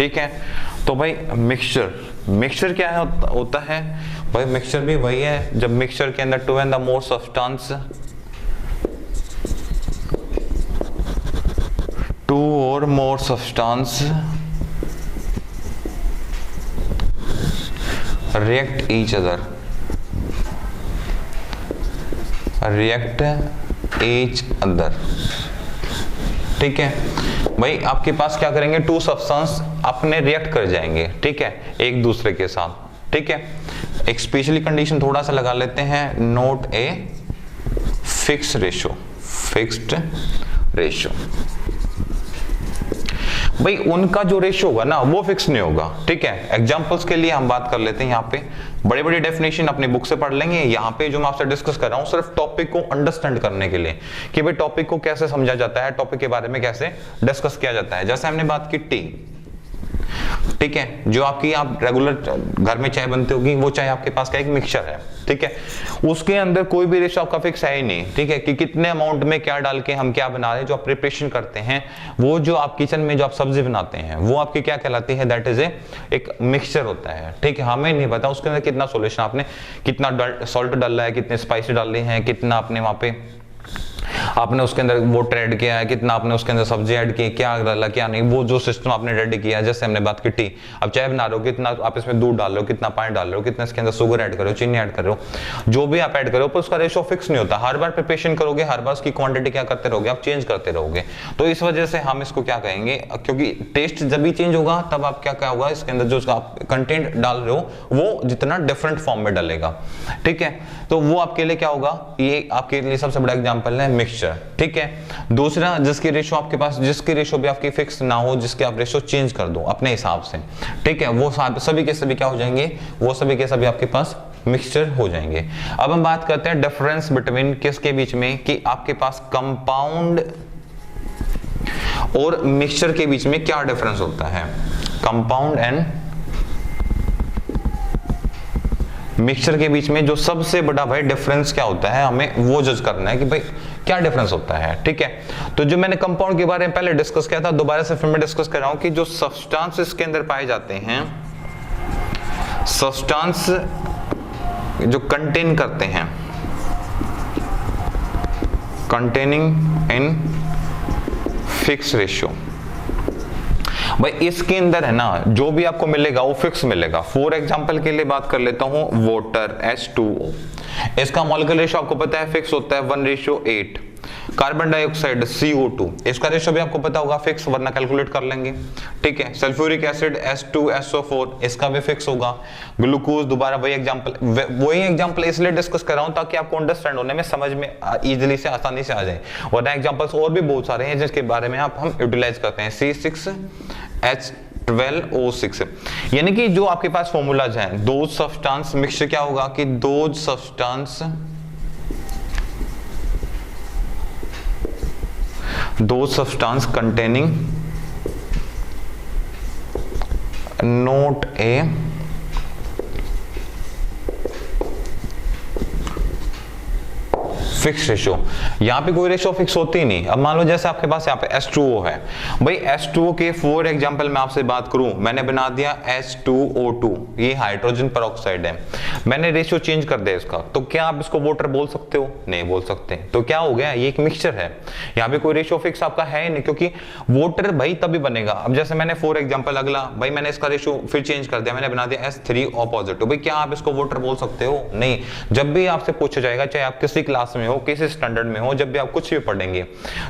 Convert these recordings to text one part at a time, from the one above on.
ठीक है। तो भाई मिक्सचर क्या है होता है भाई, मिक्सचर भी वही है जब मिक्सचर के अंदर 2 एंड द मोर सब्सटेंस, 2 और more substance react each other, ठीक है भाई। आपके पास क्या करेंगे, 2 सब्सटेंस अपने रिएक्ट कर जाएंगे, ठीक है, एक दूसरे के साथ, ठीक है। एक स्पेशली कंडीशन थोड़ा सा लगा लेते हैं, नोट ए फिक्स्ड रेशो भाई, उनका जो रेशियो होगा ना वो फिक्स नहीं होगा, ठीक है। एग्जांपल्स के लिए हम बात कर लेते हैं, यहाँ पे बड़ी बड़ी डेफिनेशन अपनी बुक से पढ़ लेंगे। यहाँ पे जो मैं आपसे डिस्कस कर रहा हूँ सिर्फ टॉपिक को अंडरस्टैंड करने के लिए कि भाई टॉपिक को कैसे समझा जाता है, टॉपिक के बारे में कैसे डिस्कस किया जाता है। जैसे हमने बात की टी, ठीक है, जो आपकी आप रेगुलर घर में चाय बनती होगी वो चाय आपके पास का एक मिक्सचर है, ठीक है। उसके अंदर कोई भी रेशो आपका फिक्स है ही नहीं, ठीक है, कि कितने अमाउंट में क्या डाल के हम क्या बना रहे हैं। जो आप प्रिपरेशन करते हैं, वो जो आप किचन में जो आप सब्जी बनाते हैं वो आपकी क्या कहलाती है, दैट इज एक मिक्सचर होता है, ठीक है। हमें नहीं पता उसके अंदर कितना सोल्यूशन आपने, कितना सॉल्ट डाला है, कितने स्पाइसी डाले हैं, कितना आपने वहां पे आपने उसके अंदर वो ऐड किया है, कितना आपने उसके अंदर सब्जी ऐड की, क्या डाला क्या नहीं, वो जो सिस्टम आपने रेडी किया है। जैसे हमने बात की टी, अब चाय बना रहे हो, कितना आप इसमें दूध डाल रहे हो, कितना पानी डाल रहे हो, कितना इसके अंदर शुगर ऐड कर रहे हो, चीनी ऐड कर रहे हो, जो भी आप ऐड कर रहे हो, पर उसका रेशो फिक्स नहीं होता। हर बार प्रिपरेशन करोगे, हर बार उसकी क्वांटिटी क्या करते रहोगे, आप चेंज करते रहोगे। तो इस वजह से हम इसको क्या कहेंगे, क्योंकि टेस्ट जब भी चेंज होगा तब आप क्या होगा, इसके अंदर जो आप कंटेंट डाल रहे हो वो जितना डिफरेंट फॉर्म में डालेगा, ठीक है। तो वो आपके लिए क्या होगा, ये आपके लिए सबसे बड़ा एग्जांपल है मिक्सचर, ठीक है। दूसरा, जिसकी रेशो आपके पास, जिसकी रेशो भी आपकी फिक्स ना हो, जिसके आप रेशो चेंज कर दो अपने हिसाब से, ठीक है, वो सभी के सभी क्या हो जाएंगे, वो सभी के सभी आपके पास मिक्सचर हो जाएंगे। अब हम बात करते हैं डिफरेंस बिटवीन किसके बीच में, कि आपके पास कंपाउंड और मिक्सचर के बीच में क्या डिफरेंस होता है। कंपाउंड एंड मिक्सचर के बीच में जो सबसे बड़ा भाई डिफरेंस क्या होता है, हमें वो जज करना है कि भाई क्या डिफरेंस होता है, ठीक है। तो जो मैंने कंपाउंड के बारे में पहले डिस्कस किया था, दोबारा से फिर मैं डिस्कस कर रहा हूं कि जो सब्सटेंस इसके अंदर पाए जाते हैं, सब्सटेंस जो कंटेन करते हैं, कंटेनिंग इन फिक्स रेशियो, भाई इसके अंदर है ना जो भी आपको मिलेगा वो फिक्स मिलेगा। फॉर एग्जांपल के लिए बात कर लेता हूं, वाटर H2O, इसका मॉलिक्यूलर रेशियो आपको पता है फिक्स होता है 1:8। कार्बन डाइऑक्साइड CO2, इसका रेशियो भी आपको पता होगा फिक्स, वरना कैलकुलेट कर लेंगे, ठीक है। सल्फ्यूरिक एसिड H2SO4, इसका भी फिक्स होगा। ग्लूकोज, दोबारा वही एग्जांपल इसलिए डिस्कस कर रहा हूं ताकि आपको अंडरस्टैंड होने में, समझ में इजीली से, आसानी से आ जाए। वरना एग्जांपल्स और भी बहुत सारे हैं जिसके बारे में हम यूटिलाइज करते हैं। C6H12O6, यानी कि जो आपके पास फॉर्मूलाज हैं, दो सब्सटेंस मिक्सचर क्या होगा कि दो substance containing note a fix ratio. यहाँ पे कोई रेशियो फिक्स होती नहीं। अब मान लो जैसे आपके पास यहाँ पे H2O है, भाई H2O के फॉर एग्जांपल मैं आपसे बात करूं, मैंने बना दिया H2O2, ये हाइड्रोजन पेरोक्साइड है, मैंने रेशियो चेंज कर दिया इसका, तो क्या आप इसको वाटर बोल सकते हो? नहीं बोल सकते। तो क्या हो गया, ये एक मिक्सचर है, यहाँ पे कोई रेशियो फिक्स आपका है नहीं, क्योंकि वाटर भाई तभी बनेगा। अब जैसे मैंने फॉर एग्जांपल अगला, भाई मैंने इसका रेशियो फिर चेंज कर दिया, मैंने बना दिया H3O पॉजिटिव, भाई क्या आप इसको वाटर बोल सकते हो? नहीं। जब भी आपसे पूछा जाएगा, चाहे आप किसी क्लास में हो, किसी स्टैंडर्ड में हो, जब भी आप कुछ भी पढ़ेंगे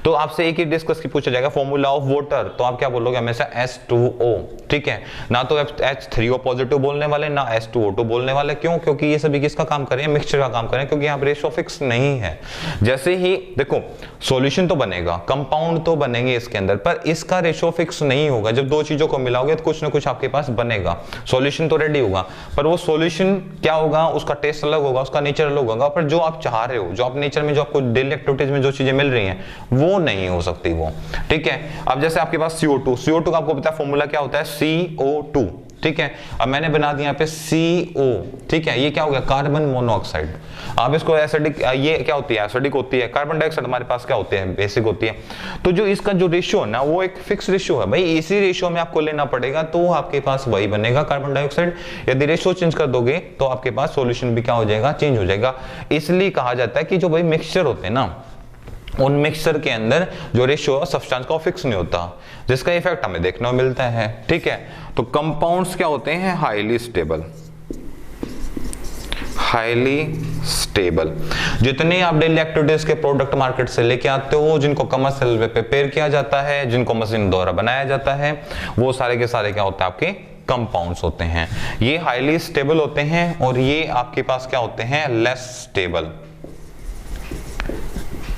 तो आपसे एक ही डिस्कस की पूछा जाएगा फॉर्मूला ऑफ वाटर, तो आप क्या बोलोगे? हमेशा H2O, ठीक है। ना तो H3O पॉजिटिव बोलने वाले, ना H2O2 बोलने वाले। क्यों? क्योंकि ये सभी किसका काम करें? मिक्सचर का काम करें, क्योंकि यहाँ पर रेशियो फिक्स नहीं है। जैसे ही देखो सॉल्यूशन तो बनेगा, कंपाउंड तो बनेंगे इसके अंदर, पर इसका रेशियो फिक्स नहीं होगा। जब दो चीजों को मिलाओगे तो कुछ ना कुछ आपके पास बनेगा, सॉल्यूशन तो रेडी होगा, पर वो सॉल्यूशन क्या होगा, उसका टेस्ट अलग होगा, उसका नेचर अलग होगा, पर जो आप चाह रहे हो, जो आप नेचर में, जो आपको डेली एक्टिविटीज में जो चीजें मिल रही हैं, वो नहीं हो सकती वो, ठीक है। अब जैसे आपके पास CO2 का आपको पता है फॉर्मूला क्या होता है? CO2, ठीक है। अब मैंने बना दिया यहाँ पे CO, ठीक है, ये क्या हो गया, कार्बन मोनोऑक्साइड। आप इसको एसिडिक, ये क्या होती है, एसिडिक होती है, कार्बन डाइऑक्साइड हमारे पास क्या होते हैं, बेसिक होती है। तो जो इसका जो रेशियो है ना, वो एक फिक्स रेशियो है भाई, इसी रेशियो में आपको लेना पड़ेगा, तो आपके पास वही बनेगा कार्बन डाइऑक्साइड। यदि रेशियो चेंज कर दोगे तो आपके पास सॉल्यूशन भी क्या हो जाएगा, चेंज हो जाएगा। इसलिए कहा जाता है कि जो भाई मिक्सचर होते हैं ना, उन मिक्सचर के अंदर जो रेशियो सब्सटेंस का फिक्स नहीं होता, जिसका इफेक्ट हमें देखने को मिलता है, ठीक है। तो कंपाउंड्स क्या होते हैं, हाईली स्टेबल, हाईली स्टेबल। जितने आप डेली एक्टिविटीज के प्रोडक्ट मार्केट से लेके आते हो, जिनको कमर्शियल वे पे प्रिपेयर किया जाता है, जिनको मशीन द्वारा बनाया जाता है, वो सारे के सारे क्या होता है, आपके कंपाउंड्स होते हैं। ये हाईली स्टेबल होते हैं और ये आपके पास क्या होते हैं, लेस स्टेबल।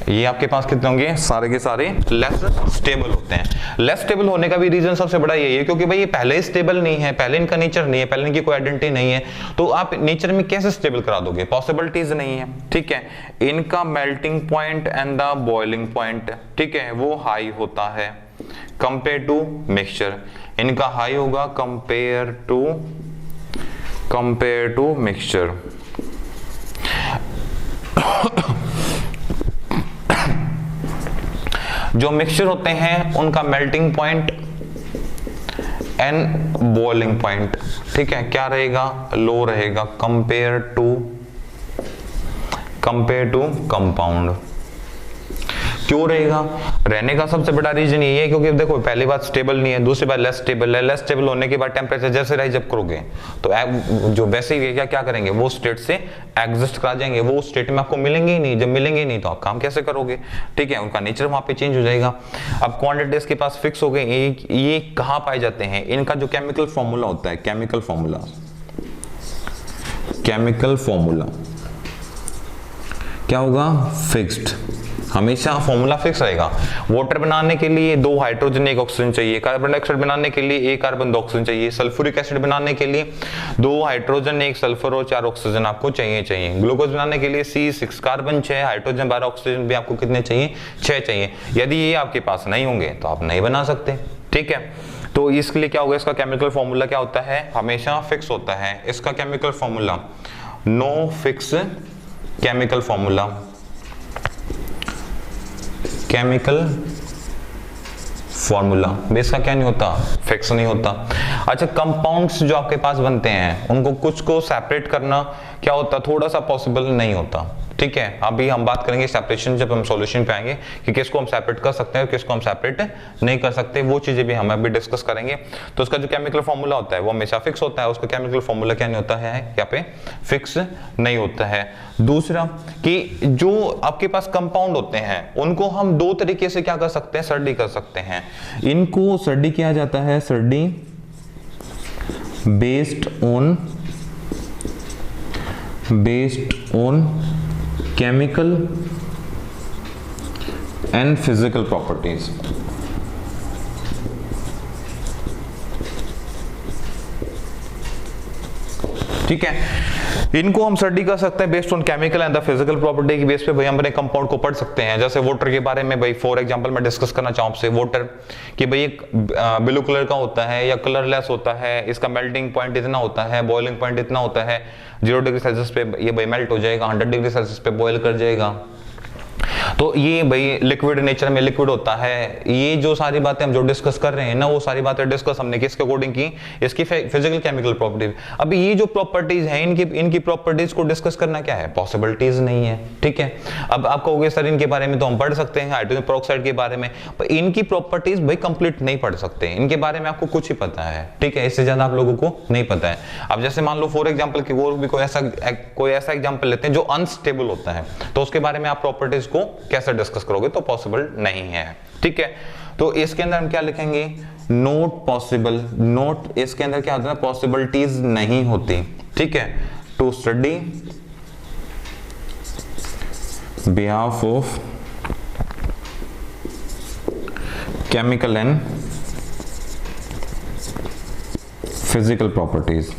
ये आपके पास कितने होंगे, सारे के सारे लेस स्टेबल होते हैं। लेस स्टेबल होने का भी रीजन सबसे बड़ा यही है, क्योंकि भाई ये पहले स्टेबल नहीं है, पहले इनका नेचर नहीं है, पहले इनकी कोई आइडेंटिटी नहीं है, तो आप नेचर में कैसे स्टेबल करा दोगे, पॉसिबिलिटीज नहीं है, ठीक है। इनका melting point and the boiling point, ठीक है, वो हाई होता है कंपेयर टू मिक्सचर। इनका हाई होगा कंपेयर टू मिक्सचर। जो मिक्सचर होते हैं उनका melting point and boiling point, ठीक है, क्या रहेगा, लो रहेगा कंपेयर टू कंपाउंड। क्यों रहेगा, रहने का सबसे बड़ा रीजन ये है क्योंकि देखो पहली बात स्टेबल नहीं है, दूसरी बात लेस स्टेबल है। लेस स्टेबल होने के बाद टेम्परेचर जैसे राइज अप करोगे तो जो वैसे ही क्या करेंगे, वो स्टेट से एग्जिस्ट करा जाएंगे, वो स्टेट में आपको मिलेंगे ही नहीं। जब मिलेंगे ही नहीं तो आप काम कैसे करोगे, ठीक है, उनका नेचर वहां पे चेंज हो जाएगा। अब क्वांटिटीज के पास फिक्स हो गए, ये कहाँ पाए जाते हैं, इनका जो केमिकल फॉर्मूला होता है, केमिकल फॉर्मूला क्या होगा, फिक्स्ड, हमेशा फॉर्मूला फिक्स रहेगा। वाटर बनाने के लिए 2 हाइड्रोजन 1 ऑक्सीजन चाहिए, कार्बन डाइऑक्साइड बनाने के लिए 1 कार्बन 2 ऑक्सीजन चाहिए, सल्फ्यूरिक एसिड बनाने के लिए 2 हाइड्रोजन 1 सल्फर और 4 ऑक्सीजन आपको चाहिए। ग्लूकोज बनाने के लिए C6 कार्बन 6 हाइड्रोजन 12 ऑक्सीजन भी आपको कितने चाहिए, 6 चाहिए। यदि ये आपके पास नहीं होंगे तो आप नहीं बना सकते, ठीक है। तो इसके लिए क्या होगा, इसका केमिकल फॉर्मूला क्या होता है, हमेशा फिक्स होता है। इसका chemical formula no fix chemical formula, chemical formula base का क्या नहीं होता, फिक्स नहीं होता। अच्छा, कंपाउंड्स जो आपके पास बनते हैं उनको कुछ को सेपरेट करना क्या होता, थोड़ा सा पॉसिबल नहीं होता, ठीक है। अभी हम बात करेंगे सेपरेशन जब हम सॉल्यूशन पे आएंगे कि किसको हम सेपरेट कर सकते हैं और किसको हम सेपरेट नहीं कर सकते, वो चीजें भी हम अभी डिस्कस करेंगे। तो उसका जो केमिकल फॉर्मूला होता है वो हमेशा फिक्स होता है, उसका केमिकल फॉर्मूला क्या नहीं होता है, यहाँ पे फिक्स नहीं होता है। दूसरा कि जो आपके पास कंपाउंड होते हैं उनको हम 2 तरीके से क्या कर सकते हैं, स्टडी कर सकते हैं। इनको स्टडी किया जाता है, study based on chemical and physical properties. ठीक है, इनको हम स्टडी कर सकते हैं based on chemical and the physical property की बेस पे भाई हम अपने कंपाउंड को पढ़ सकते हैं। जैसे वाटर के बारे में भाई फॉर एग्जांपल मैं डिस्कस करना चाहूँ आपसे, वाटर कि भाई एक ब्लू कलर का होता है या कलरलेस होता है, इसका मेल्टिंग पॉइंट इतना होता है, बॉइलिंग पॉइंट इतना होता है, 0 डिग्री सेल्सियस पे ये भाई मेल्ट हो जाएगा, 100 डिग्री सेल्सियस पे बॉयल कर जाएगा। तो ये भाई लिक्विड नेचर में लिक्विड होता है। ये जो सारी बातें हम जो डिस्कस कर रहे हैं ना, वो सारी बातें डिस्कस हमने किसके अकॉर्डिंग की, इसकी फिजिकल केमिकल प्रॉपर्टीज। अभी ये जो प्रॉपर्टीज हैं इनकी प्रॉपर्टीज को डिस्कस करना क्या है, पॉसिबिलिटीज नहीं है, ठीक है। अब आप कहोगे सर इनके बारे में तो हम पढ़ सकते हैं, हाइड्रोजन पेरोक्साइड के बारे में, पर इनकी प्रॉपर्टीज भाई कंप्लीट नहीं पढ़ सकते, इनके बारे में आपको कुछ ही पता है, ठीक है, इससे ज्यादा आप लोगों को नहीं पता है। अब जैसे मान लो फॉर एग्जाम्पल की वो भी कोई ऐसा एग्जाम्पल लेते हैं जो अनस्टेबल होता है, तो उसके बारे में आप प्रॉपर्टीज को कैसे डिस्कस करोगे, तो पॉसिबल नहीं है, ठीक है। तो इसके अंदर हम क्या लिखेंगे, नॉट पॉसिबल, नॉट इसके अंदर क्या होता है, पॉसिबिलिटीज नहीं होती, ठीक है। To study behalf of chemical and physical properties.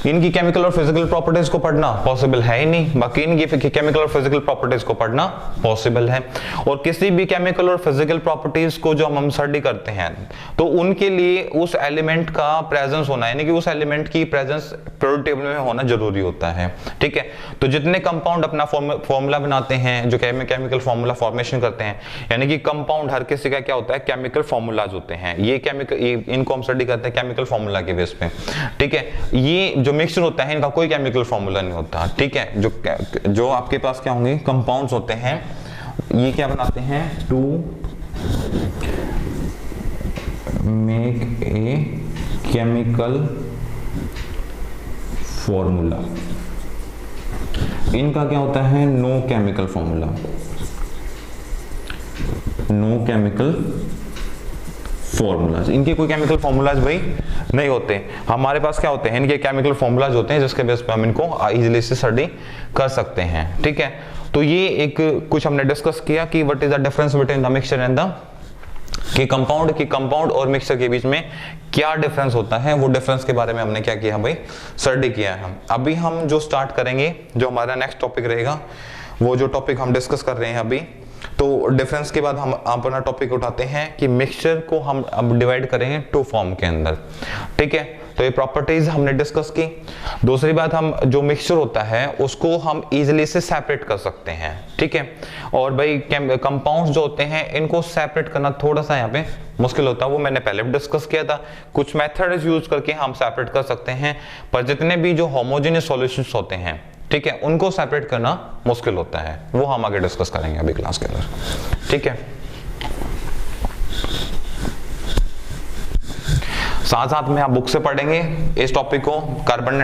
इनकी केमिकल और फिजिकल प्रॉपर्टीज को पढ़ना पॉसिबल है ही नहीं, बाकी इनकी केमिकल और फिजिकल प्रॉपर्टीज को पढ़ना पॉसिबल है। और किसी भी केमिकल और फिजिकल प्रॉपर्टीज को जो हम स्टडी करते हैं तो उनके लिए उस एलिमेंट का प्रेजेंस होना, यानी कि उस एलिमेंट की प्रेजेंस पीरियोडिक टेबल में होना जरूरी होता है, ठीक है। तो जितने कंपाउंड अपना फॉर्मूला बनाते हैं, जो केमिकल फॉर्मूला फॉर्मेशन करते हैं, यानी कि कंपाउंड हर किसी का क्या होता है, केमिकल फॉर्मूलाज होते हैं। ये इनको हम स्टडी करते हैं केमिकल फॉर्मूला के बेस पे, ठीक है। ये जो मिक्सचर होता है इनका कोई केमिकल फॉर्मूला नहीं होता, ठीक है। जो आपके पास क्या होंगे, कंपाउंड्स होते हैं, ये क्या बनाते हैं, to make a chemical formula. इनका क्या होता है, no chemical formula, no chemical formulas. इनके कोई केमिकल फॉर्मूलाज भाई नहीं होते। हमारे पास क्या होते हैं, इनके केमिकल फॉर्मूलाज होते हैं जिसके बेस पे हम इनको इजीली से स्टडी कर सकते हैं, ठीक है। तो ये एक कुछ हमने डिस्कस किया कि what is the difference between the mixture and the compound और मिक्सचर के बीच में क्या डिफरेंस होता है, वो डिफरेंस के बारे में हमने क्या किया भाई, स्टडी किया है। अभी हम जो स्टार्ट करेंगे, जो हमारा नेक्स्ट टॉपिक रहेगा, वो जो टॉपिक हम डिस्कस कर रहे हैं अभी, तो डिफरेंस के बाद हम अपना टॉपिक उठाते हैं कि मिक्सचर को हम अब डिवाइड करेंगे टू फॉर्म के अंदर, ठीक है। तो ये प्रॉपर्टीज हमने डिस्कस की। दूसरी बात, हम जो मिक्सचर होता है उसको हम इजीली से सेपरेट कर सकते हैं, ठीक है। और भाई कंपाउंड्स जो होते हैं इनको सेपरेट करना थोड़ा सा यहाँ पे मुश्किल होता है, वो मैंने पहले भी डिस्कस किया था। कुछ मेथड्स यूज करके हम सेपरेट कर सकते हैं, पर जितने भी जो होमोजेनियस सॉल्यूशंस होते हैं, ठीक है, उनको सेपरेट करना मुश्किल होता है। वो हम आगे डिस्कस करेंगे अभी क्लास के अंदर, ठीक है। साथ साथ में आप बुक से पढ़ेंगे इस टॉपिक को, कार्बन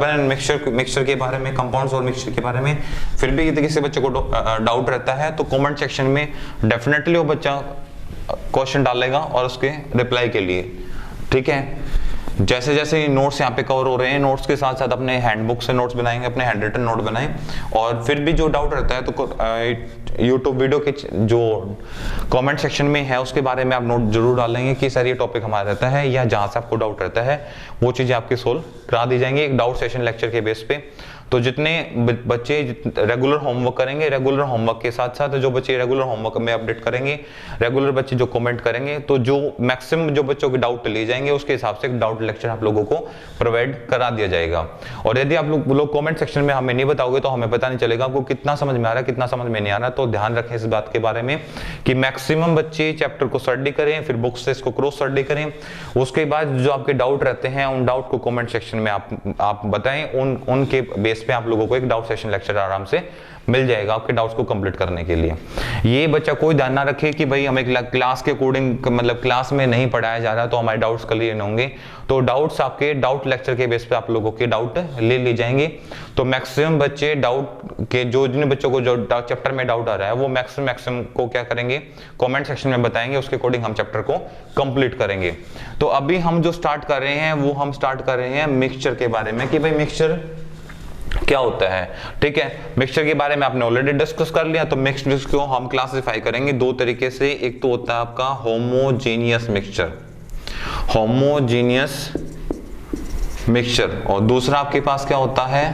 एंड मिक्सचर के बारे में, कंपाउंड्स और मिक्सचर के बारे में। फिर भी यदि किसी बच्चे को डाउट रहता है तो कमेंट सेक्शन में डेफिनेटली वो बच्चा क्वेश्चन डालेगा और उसके रिप्लाई के लिए, ठीक है। जैसे जैसे नोट्स यहाँ पे कवर हो रहे हैं, नोट्स के साथ साथ अपने हैंडबुक से नोट्स बनाएंगे, अपने हैंड रिटन नोट बनाएं। और फिर भी जो डाउट रहता है तो यूट्यूब वीडियो के जो कमेंट सेक्शन में है उसके बारे में आप नोट जरूर डालेंगे कि सर ये टॉपिक हमारा रहता है, या जहाँ से आपको डाउट रहता है वो चीज़ें आपकी सोल्व करा दी जाएंगी एक डाउट सेशन लेक्चर के बेस पे। तो जितने बच्चे रेगुलर होमवर्क करेंगे, रेगुलर होमवर्क के साथ साथ जो बच्चे रेगुलर होमवर्क में अपडेट करेंगे, रेगुलर बच्चे जो कमेंट करेंगे, तो जो मैक्सिमम जो बच्चों के डाउट ले जाएंगे उसके हिसाब से एक डाउट लेक्चर आप लोगों को प्रोवाइड करा दिया जाएगा। और यदि आप लोग कमेंट सेक्शन में हमें नहीं बताओगे तो हमें पता नहीं चलेगा आपको कितना समझ में आ रहा है, कितना समझ में नहीं आ रहा। तो ध्यान रखें इस बात के बारे में कि मैक्सिमम बच्चे चैप्टर को स्टडी करें, फिर बुक से इसको क्रॉस स्टडी करें। उसके बाद जो आपके डाउट रहते हैं उन डाउट को कमेंट सेक्शन में आप बताएं, उनके बेस पे आप लोगों को एक डाउट सेशन लेक्चर आराम से मिल जाएगा आपके डाउट्स को कंप्लीट करने के लिए। ये बच्चा कोई ध्यान ना रखे कि भाई हमें क्लास के अकॉर्डिंग, मतलब क्लास में नहीं पढ़ाया जा रहा तो हमारे डाउट्स क्लियर नहीं होंगे। तो डाउट्स आपके डाउट लेक्चर के बेस पे आप लोगों के डाउट ले जाएंगे। तो मैक्सिमम बच्चे डाउट के, जो जिन बच्चों को जो चैप्टर में डाउट आ रहा है वो मैक्सिमम को क्या करेंगे, कमेंट सेक्शन में बताएंगे, उसके अकॉर्डिंग हम चैप्टर को कंप्लीट करेंगे। तो अभी हम जो स्टार्ट कर रहे हैं वो हम स्टार्ट कर रहे हैं मिक्सचर के बारे में कि भाई मिक्सचर क्या होता है, ठीक है। मिक्सचर के बारे में आपने ऑलरेडी डिस्कस कर लिया। तो मिक्सचर को हम क्लासिफाई करेंगे दो तरीके से। एक तो होता है आपका होमोजेनियस मिक्सचर, होमोजेनियस मिक्सचर, और दूसरा आपके पास क्या होता है,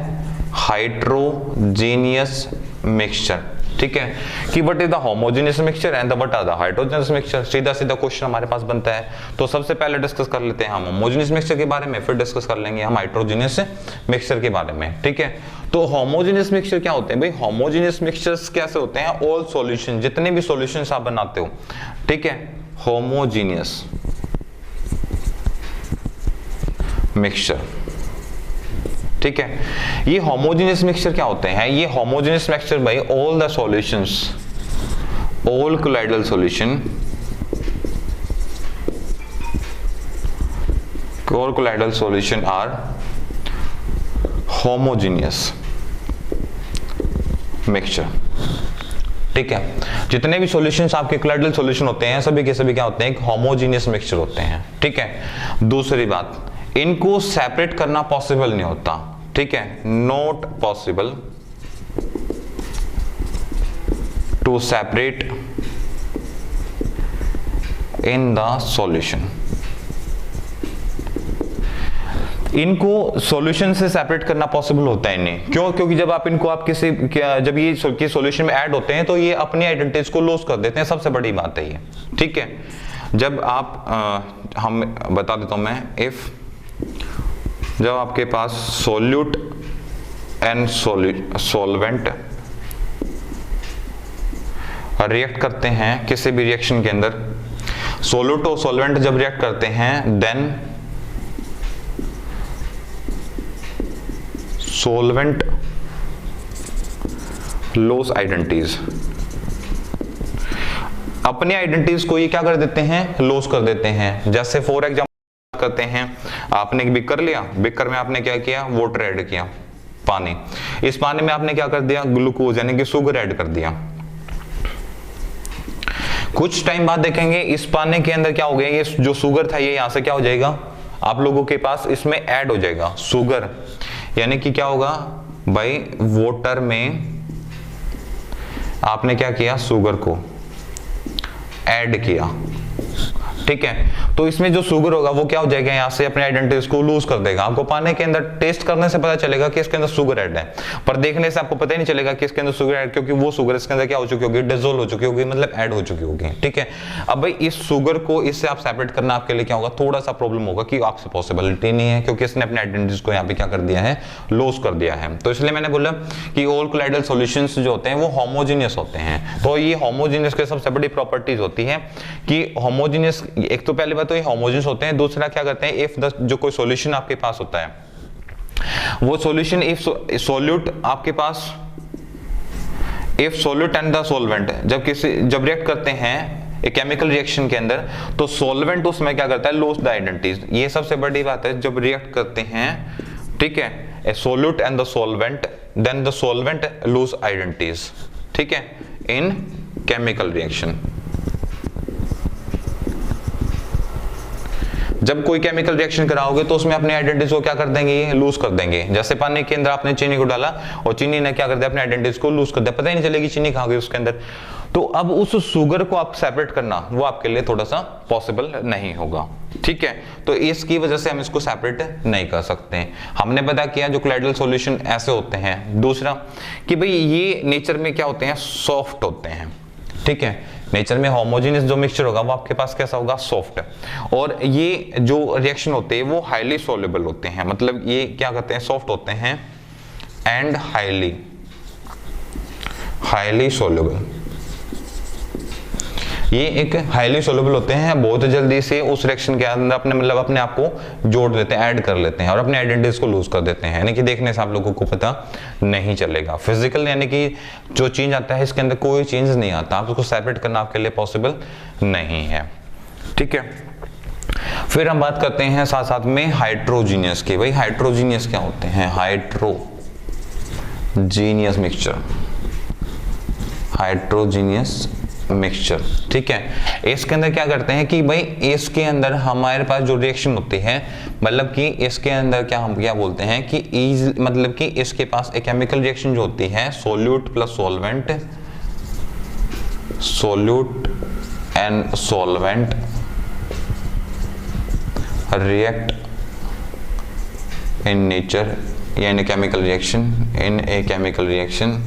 हाइड्रोजेनियस मिक्सचर, ठीक है। कि what is the homogeneous mixture and what are the hydrogenous mixture. सीधा सीधा क्वेश्चन हमारे पास बनता है। तो सबसे पहले डिस्कस कर लेते हैं हम होमोजेनियस मिक्सचर के बारे में, फिर डिस्कस कर लेंगे हम हाइड्रोजेनियस मिक्सचर के बारे में, ठीक है। तो होमोजेनियस मिक्सचर क्या होते हैं भाई, होमोजेनियस मिक्सचर्स कैसे होते हैं, ऑल सॉल्यूशन, जितने भी सॉल्यूशंस आप बनाते हो, ठीक है, होमोजेनियस मिक्सचर, ठीक है। ये होमोजेनियस मिक्सचर क्या होते हैं, ये होमोजेनियस मिक्सचर भाई all the solutions, all colloidal solution, all colloidal solution are homogeneous mixture, ठीक है। जितने भी सॉल्यूशंस आपके कोलाइडल सॉल्यूशन होते हैं सभी के सभी क्या होते हैं, एक होमोजेनियस मिक्सचर होते हैं, ठीक है। दूसरी बात, इनको सेपरेट करना पॉसिबल नहीं होता, ठीक है, not possible to separate in the solution. इनको सॉल्यूशन से सेपरेट करना पॉसिबल होता है नहीं। क्यों? क्योंकि जब आप इनको आप किसी जब ये सॉल्यूशन में ऐड होते हैं तो ये अपनी आइडेंटिटीज को लॉस कर देते हैं। सबसे बड़ी बात है ये, ठीक है। जब आप हम बता देता हूं मैं, इफ जब आपके पास सोल्यूट एंड सॉल्वेंट रिएक्ट करते हैं किसी भी रिएक्शन के अंदर, सोल्यूट और सॉल्वेंट जब रिएक्ट करते हैं, देन सॉल्वेंट लॉस आइडेंटिटीज, अपनी आइडेंटिटीज को ये क्या कर देते हैं, लॉस कर देते हैं। जैसे फॉर एग्जांपल करते हैं, आपने एक बिकर लिया, बिकर में आपने क्या किया, वाटर ऐड किया, पानी। इस पानी में आपने क्या कर दिया, ग्लूकोज यानी कि शुगर ऐड कर दिया। कुछ टाइम बाद देखेंगे इस पानी के अंदर क्या हो गया, ये जो शुगर था ये यहां से क्या हो जाएगा, आप लोगों के पास इसमें ऐड हो जाएगा शुगर, यानी कि क्या होगा भाई, वाटर में आपने क्या किया, शुगर को ऐड किया, ठीक है। तो इसमें जो शुगर होगा वो क्या हो जाएगा, यहां से अपने आइडेंटिटीज को लूज कर देगा। आपको पानी के अंदर टेस्ट करने से पता चलेगा कि इसके अंदर शुगर ऐड है, पर देखने से आपको पता ही नहीं चलेगा कि इसके अंदर शुगर ऐड, क्योंकि वो शुगर इसके अंदर क्या हो चुकी होगी, डिसॉल्व हो चुकी होगी, मतलब ऐड हो चुकी होगी, ठीक है। अब भाई इस शुगर को इससे आप सेपरेट करना आपके लिए क्या होगा, थोड़ा सा प्रॉब्लम होगा, कि आपसे पॉसिबिलिटी नहीं है, क्योंकि इसने अपने आइडेंटिटीज को यहाँ पे क्या कर दिया है, लॉस कर दिया है। तो इसलिए मैंने बोला कि ऑल कोलाइडल सॉल्यूशंस जो होते हैं वो होमोजेनियस होते हैं। तो ये होमोजेनियस की सबसे बड़ी प्रॉपर्टीज होती है कि होमोजेनियस, एक तो पहली बात तो ये होमोजेनियस होते हैं, दूसरा क्या करते हैं, इफ जो कोई सॉल्यूशन आपके पास होता है वो सॉल्यूशन, इफ सॉल्यूट आपके पास, if solute and the solvent जब रिएक्ट करते हैं एक केमिकल रिएक्शन के अंदर, तो सॉल्वेंट उसमें क्या करता है, लॉस द आइडेंटिटीज। ये सबसे बड़ी बात है, जब रिएक्ट करते हैं, ठीक है, a solute and the solvent, then the solvent loose identities, ठीक है, इन केमिकल रिएक्शन। जब कोई केमिकल रिएक्शन कराओगे तो उसमें अपने आइडेंटिटीज को क्या कर देंगे, लूज कर देंगे। जैसे पानी के अंदर आपने चीनी को डाला और चीनी ने क्या कर दिया, अपने आइडेंटिटीज को लूज कर दिया, पता ही नहीं चलेगी चीनी कहाँ गई उसके अंदर। तो अब उस शुगर को आप सेपरेट करना वो आपके लिए थोड़ा सा पॉसिबल नहीं होगा, ठीक है। तो इसकी वजह से हम इसको सेपरेट नहीं कर सकते। हमने पता किया जो कोलाइडल सॉल्यूशन ऐसे होते हैं। दूसरा कि भाई ये नेचर में क्या होते हैं, सॉफ्ट होते हैं, ठीक है। नेचर में होमोजेनियस जो मिक्सचर होगा वो आपके पास कैसा होगा, सॉफ्ट। और ये जो रिएक्शन होते हैं वो हाईली सॉल्युबल होते हैं, मतलब ये क्या कहते हैं, सॉफ्ट होते हैं एंड हाईली सॉल्युबल। ये एक हाईली सॉल्युबल होते हैं, बहुत जल्दी से उस रिएक्शन के अंदर अपने मतलब अपने आप को जोड़ देते हैं, ऐड कर लेते हैं और अपने आइडेंटिटीज को लूज कर देते हैं, यानी कि देखने से आप लोगों को पता नहीं चलेगा। फिजिकल यानी कि जो चेंज आता है इसके अंदर कोई चेंज नहीं आता, आप उसको सेपरेट करना आपके लिए पॉसिबल नहीं है, ठीक है। फिर हम बात करते हैं साथ साथ में हाइड्रोजीनियस की। भाई हाइड्रोजीनियस क्या होते हैं, हाइड्रोजीनियस मिक्सचर, हाइड्रोजीनियस मिक्सचर, ठीक है। इसके अंदर क्या करते हैं कि भाई इसके अंदर हमारे पास जो रिएक्शन होती है, मतलब कि इसके अंदर क्या हम क्या बोलते हैं कि मतलब कि इसके पास एक केमिकल रिएक्शन जो होती है, solute plus solvent, solute and solvent react in nature या in a chemical reaction, in a chemical reaction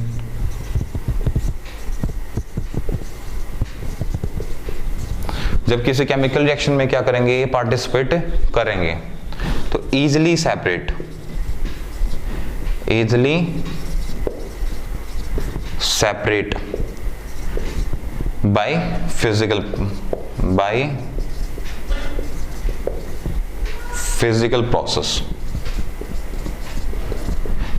जब किसी केमिकल रिएक्शन में क्या करेंगे, ये पार्टिसिपेट करेंगे, तो easily separate by physical process.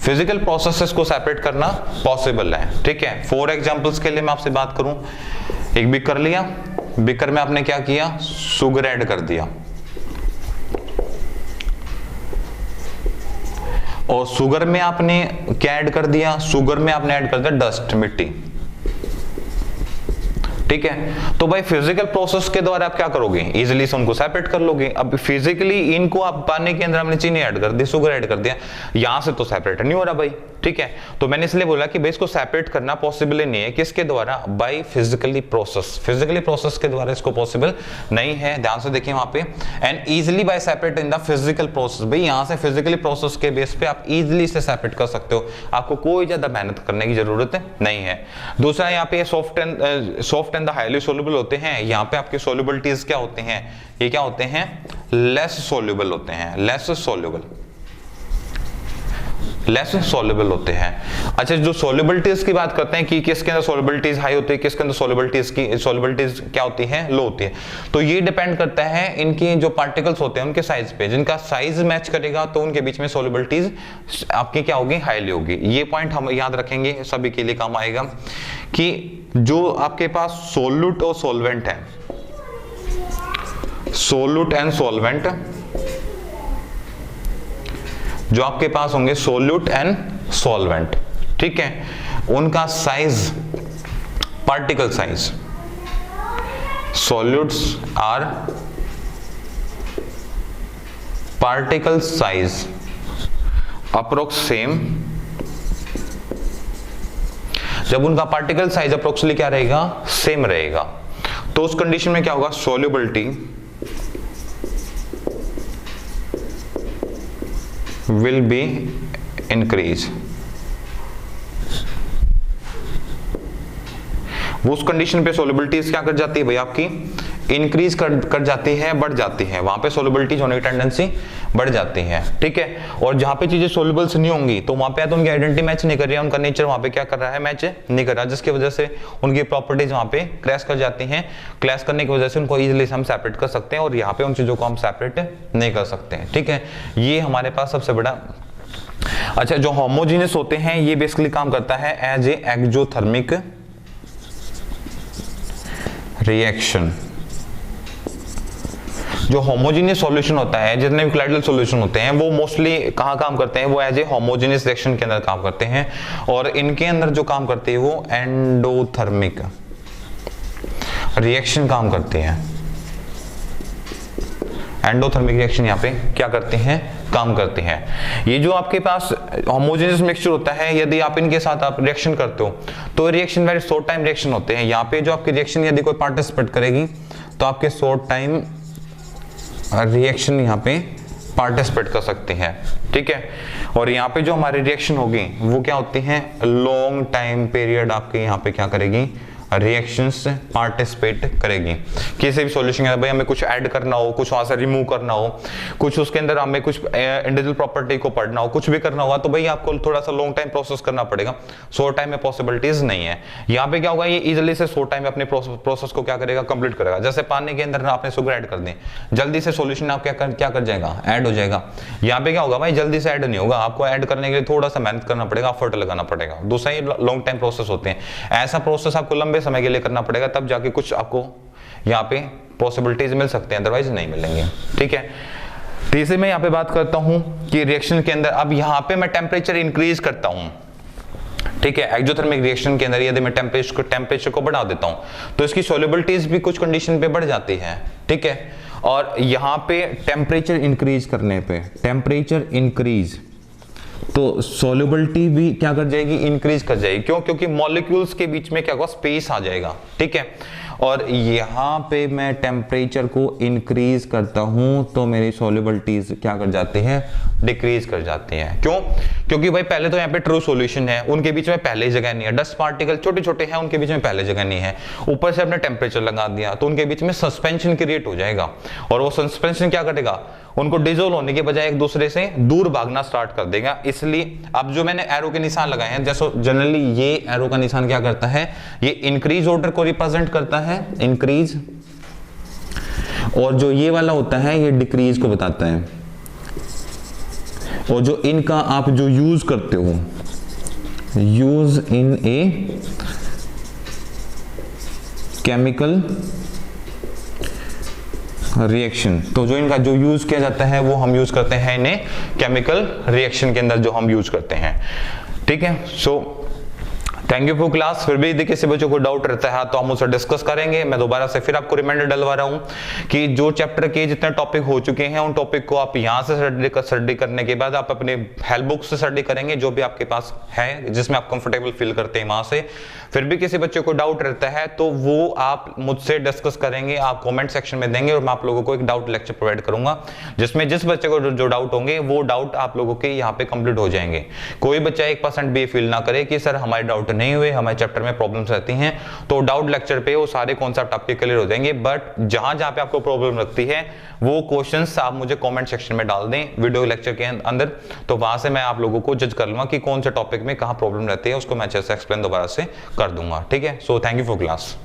Physical processes को सेपरेट करना पॉसिबल है, ठीक है। फॉर एग्जांपल्स के लिए मैं आपसे बात करूं, एक बिकर लिया, बिकर में आपने क्या किया, शुगर ऐड कर दिया, और शुगर में आपने क्या ऐड कर दिया, शुगर में आपने ऐड कर दिया डस्ट, मिट्टी, ठीक है। तो भाई फिजिकल प्रोसेस के द्वारा आप क्या करोगे, इजीली से उनको सेपरेट कर लोगे। अब फिजिकली इनको आप पानी के अंदर हमने चीनी ऐड कर दी, शुगर ऐड कर दिया, यहां से तो सेपरेट नहीं हो रहा भाई, ठीक है। तो मैंने इसलिए बोला कि भाई इसको सेपरेट करना पॉसिबल नहीं है, किसके द्वारा, by physically process, physically process के द्वारा इसको पॉसिबल नहीं है। ध्यान से देखिए वहां पे, and easily by separate in the physical process, भाई यहां से फिजिकली प्रोसेस के बेस पे आप इजीली से सेपरेट कर सकते हो, आपको कोई ज्यादा मेहनत करने की जरूरत नहीं है। दूसरा यहाँ पे सॉफ्ट एंड हाईली सोल्यूबल होते हैं, यहाँ पे आपके सोल्युबिलिटीज क्या होते हैं, ये क्या होते हैं, लेस सोल्यूबल होते हैं, लेस सोल्यूबल होते हैं। अच्छा, जो सोल्युबिलिटीज की बात करते हैं कि किसके अंदर सोल्युबिलिटीज हाई होती है, किसके अंदर सोल्युबिलिटीज क्या होती है, लो होती है, तो ये डिपेंड करता है इनकी जो पार्टिकल्स होते हैं उनके साइज पे, जिनका साइज मैच करेगा तो उनके बीच में सोल्युबिलिटीज आपकी क्या होगी, हाईली होगी। ये पॉइंट हम याद रखेंगे, सभी के लिए काम आएगा कि जो आपके पास सोल्यूट और सोलवेंट है, सोल्यूट एंड सोलवेंट, जो आपके पास होंगे सोल्यूट एंड सॉल्वेंट, ठीक है, उनका size, particle size, solutes are particle size approx same, जब उनका पार्टिकल साइज अप्रोक्सिमेटली क्या रहेगा, सेम रहेगा, तो उस कंडीशन में क्या होगा, सोल्युबिलिटी will be increase। वो उस कंडीशन पे सोल्युबिलिटीज क्या कर जाती है भाई, आपकी इंक्रीज कर जाती है, बढ़ जाती है, वहां पे सोल्युबिलिटीज होने की टेंडेंसी बढ़ जाती है, ठीक है। और जहां पे चीजें सोल्युबल्स नहीं होंगी तो वहां पे तो उनकी आइडेंटिटी मैच नहीं कर रही है, उनका नेचर वहां पे क्या कर रहा है, मैच नहीं कर रहा, जिसकी वजह से उनकी प्रॉपर्टीज वहां पे क्लैश कर जाती हैं। क्लैश करने की वजह से उनको इजीली हम सेपरेट कर सकते हैं और यहाँ पे उन चीजों को हम सेपरेट नहीं कर सकते हैं, ठीक है। ये हमारे पास सबसे बड़ा। अच्छा, जो होमोजीनियस होते हैं ये बेसिकली काम करता है एज ए एक्सोथर्मिक रिएक्शन। जो होमोजेनियस सॉल्यूशन होता है, जितने भी कोलाइडल सॉल्यूशन होते हैं वो मोस्टली कहाँ काम करते हैं, वो एज ए होमोजेनियस रिएक्शन के अंदर काम करते हैं, और इनके अंदर जो काम करते हैं वो एंडोथर्मिक रिएक्शन काम करते हैं। एंडोथर्मिक रिएक्शन यहाँ पे क्या करते हैं, काम करते हैं। ये जो आपके पास होमोजेनियस मिक्सचर होता है, यदि आप इनके साथ आप रिएक्शन करते हो तो reaction very short time reaction होते हैं। यहाँ पे जो आपकी रिएक्शन यदि कोई पार्टिसिपेट करेगी तो आपके शॉर्ट टाइम रिएक्शन यहाँ पे पार्टिसिपेट कर सकते हैं, ठीक है। और यहाँ पे जो हमारी रिएक्शन होगी वो क्या होती है, लॉन्ग टाइम पीरियड आपके यहाँ पे क्या करेगी, रिएक्शंस पार्टिसिपेट करेगी। किसी भी सॉल्यूशन के अंदर भाई हमें कुछ ऐड करना हो, कुछ वहां से रिमूव करना हो, कुछ उसके अंदर हमें कुछ इंडिविजुअल प्रॉपर्टी को पढ़ना हो, कुछ भी करना होगा तो भाई आपको थोड़ा सा लॉन्ग टाइम प्रोसेस करना पड़ेगा, शॉर्ट टाइम में पॉसिबिलिटीज नहीं है। यहाँ पे क्या होगा, ये इजिली से शॉर्ट टाइम में अपने प्रोसेस को क्या करेगा, कंप्लीट करेगा। जैसे पानी के अंदर आपने शुगर ऐड कर दी, जल्दी से सोल्यूशन आप क्या कर जाएगा, ऐड हो जाएगा। यहाँ पे क्या होगा भाई, जल्दी से ऐड नहीं होगा, आपको ऐड करने के लिए थोड़ा सा मेहनत करना पड़ेगा, एफर्ट लगाना पड़ेगा। दूसरा ये लॉन्ग टाइम प्रोसेस होते हैं, ऐसा प्रोसेस आपको लंबे समय के लिए करना पड़ेगा, तब जाके कुछ आपको यहाँ पे पॉसिबिलिटीज मिल सकते हैं, अदरवाइज नहीं मिलेंगे, ठीक है। तीसरे में यहाँ पे बात करता हूं कि रिएक्शन के अंदर अब यहाँ पे मैं टेम्परेचर इंक्रीज करता हूं, ठीक है। एक्सोथर्मिक रिएक्शन के अंदर यदि मैं टेम्परेचर को बढ़ा देता हूं तो इसकी सोल्युबिलिटीज भी कुछ कंडीशन पे बढ़ जाती है, ठीक है। और यहाँ पे टेम्परेचर इंक्रीज करने पे, टेम्परेचर इंक्रीज तो सोल्युबिलिटी भी क्या कर जाएगी, इंक्रीज कर जाएगी। क्यों, क्योंकि मॉलिक्यूल्स के बीच में क्या होगा, स्पेस आ जाएगा, ठीक है। और यहाँ पे मैं टेम्परेचर को इंक्रीज करता हूं तो मेरी सोल्युबिलिटीज क्या कर जाती है, डिक्रीज कर जाती हैं। क्यों, क्योंकि भाई पहले तो यहाँ पे ट्रू सॉल्यूशन है, उनके बीच में पहले जगह नहीं है, डस्ट पार्टिकल छोटे छोटे हैं, उनके बीच में पहले जगह नहीं है, ऊपर से आपने टेम्परेचर लगा दिया तो उनके बीच में सस्पेंशन क्रिएट हो जाएगा, और वो सस्पेंशन क्या करेगा, उनको डिसोल्व होने के बजाय एक दूसरे से दूर भागना स्टार्ट कर देगा। इसलिए अब जो मैंने एरो के निशान लगाए हैं, जैसे जनरली ये एरो का निशान क्या करता है, ये इंक्रीज ऑर्डर को रिप्रेजेंट करता है, इंक्रीज, और जो ये वाला होता है ये डिक्रीज को बताता है। और जो इनका आप जो यूज करते हो, use in a chemical reaction, तो जो इनका जो यूज किया जाता है वो हम यूज करते हैं इन्हें केमिकल रिएक्शन के अंदर जो हम यूज करते हैं, ठीक है। So thank you for class. फिर भी यदि किसी बच्चों को डाउट रहता है तो हम उससे डिस्कस करेंगे। मैं दोबारा से फिर आपको रिमाइंडर डलवा रहा हूं कि जो चैप्टर के जितने टॉपिक हो चुके हैं उन टॉपिक को आप यहां से स्टडी करने के बाद आप अपने हेल्प बुक से स्टडी करेंगे, जो भी आपके पास है जिसमें आप कंफर्टेबल फील करते हैं वहां से। फिर भी किसी बच्चे को डाउट रहता है तो वो आप मुझसे डिस्कस करेंगे, आप कमेंट सेक्शन में देंगे और मैं आप लोगों को एक डाउट लेक्चर प्रोवाइड करूंगा, जिसमें जिस बच्चे को जो डाउट होंगे वो डाउट आप लोगों के यहाँ पे कंप्लीट हो जाएंगे। कोई बच्चा 1% भी फील ना करे कि सर हमारे डाउट नहीं हुए, हमारे चैप्टर में प्रॉब्लम्स रहती हैं, तो डाउट लेक्चर पे वो सारे कॉन्सेप्ट आपके क्लियर हो जाएंगे। बट जहां जहां पे आपको प्रॉब्लम लगती है वो क्वेश्चंस आप मुझे कमेंट सेक्शन में डाल दें वीडियो लेक्चर के अंदर, तो वहां से मैं आप लोगों को जज कर लूंगा कि कौन से टॉपिक में कहां प्रॉब्लम रहती है, उसको मैं अच्छे से एक्सप्लेन दोबारा से कर दूंगा। ठीक है, so thank you for class.